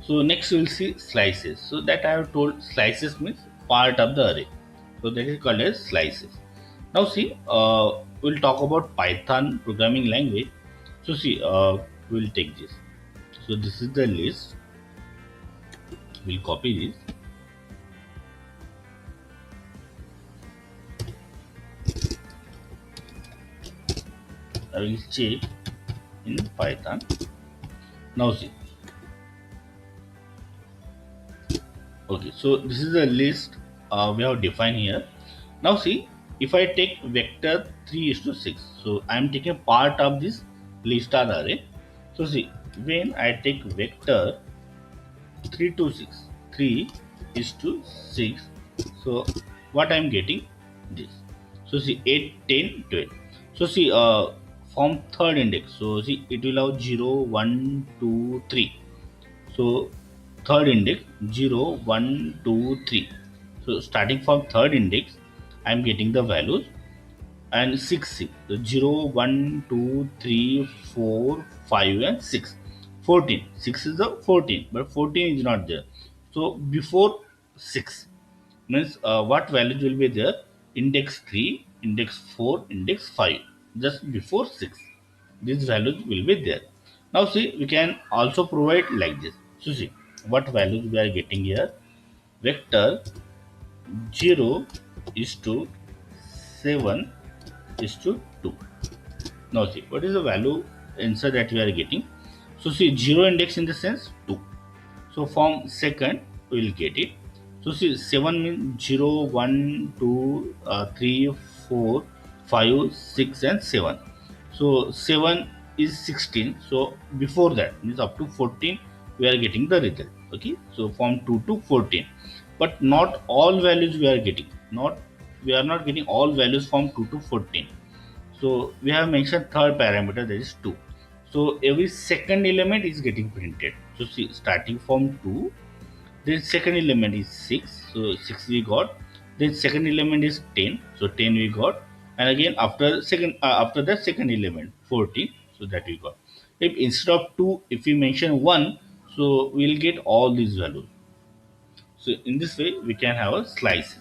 So next we'll see slices. So that I have told, slices means part of the array. So that is called as slices. Now see, we'll talk about Python programming language. So see, we'll take this. So this is the list. We'll copy this. I will check in Python. Now see. Okay, so this is the list we have defined here. Now see, if I take vector 3 is to 6, so I am taking part of this list or array. So see, when I take vector 3 to 6, 3 is to 6, so what I am getting this. So see, 8, 10, 12. So see, from third index, so see, it will have 0, 1, 2, 3. So third index 0, 1, 2, 3. So starting from third index, I am getting the values and 6, 6. So 0, 1, 2, 3, 4, 5 and 6. 14. 6 is the 14, but 14 is not there. So before 6 means what values will be there? Index 3, index 4, index 5. Just before 6. These values will be there. Now see, we can also provide like this. So see, what values we are getting here. Vector 0 is to 7 is to 2. Now see, what is the value answer that we are getting? So see, 0 index in the sense 2. So from second we will get it. So see, 7 means 0, 1, 2, 3, 4, 5, 6 and 7. So 7 is 16. So before that means up to 14 we are getting the result. Okay. So from 2 to 14. But not all values we are getting. Not We are not getting all values from 2 to 14. So we have mentioned third parameter, that is 2. So every second element is getting printed. So see, starting from 2, then second element is 6. So 6 we got. Then second element is 10. So 10 we got. And again after the second element 14. So that we got. If instead of 2, if we mention 1, so we'll get all these values. So in this way we can have a slices.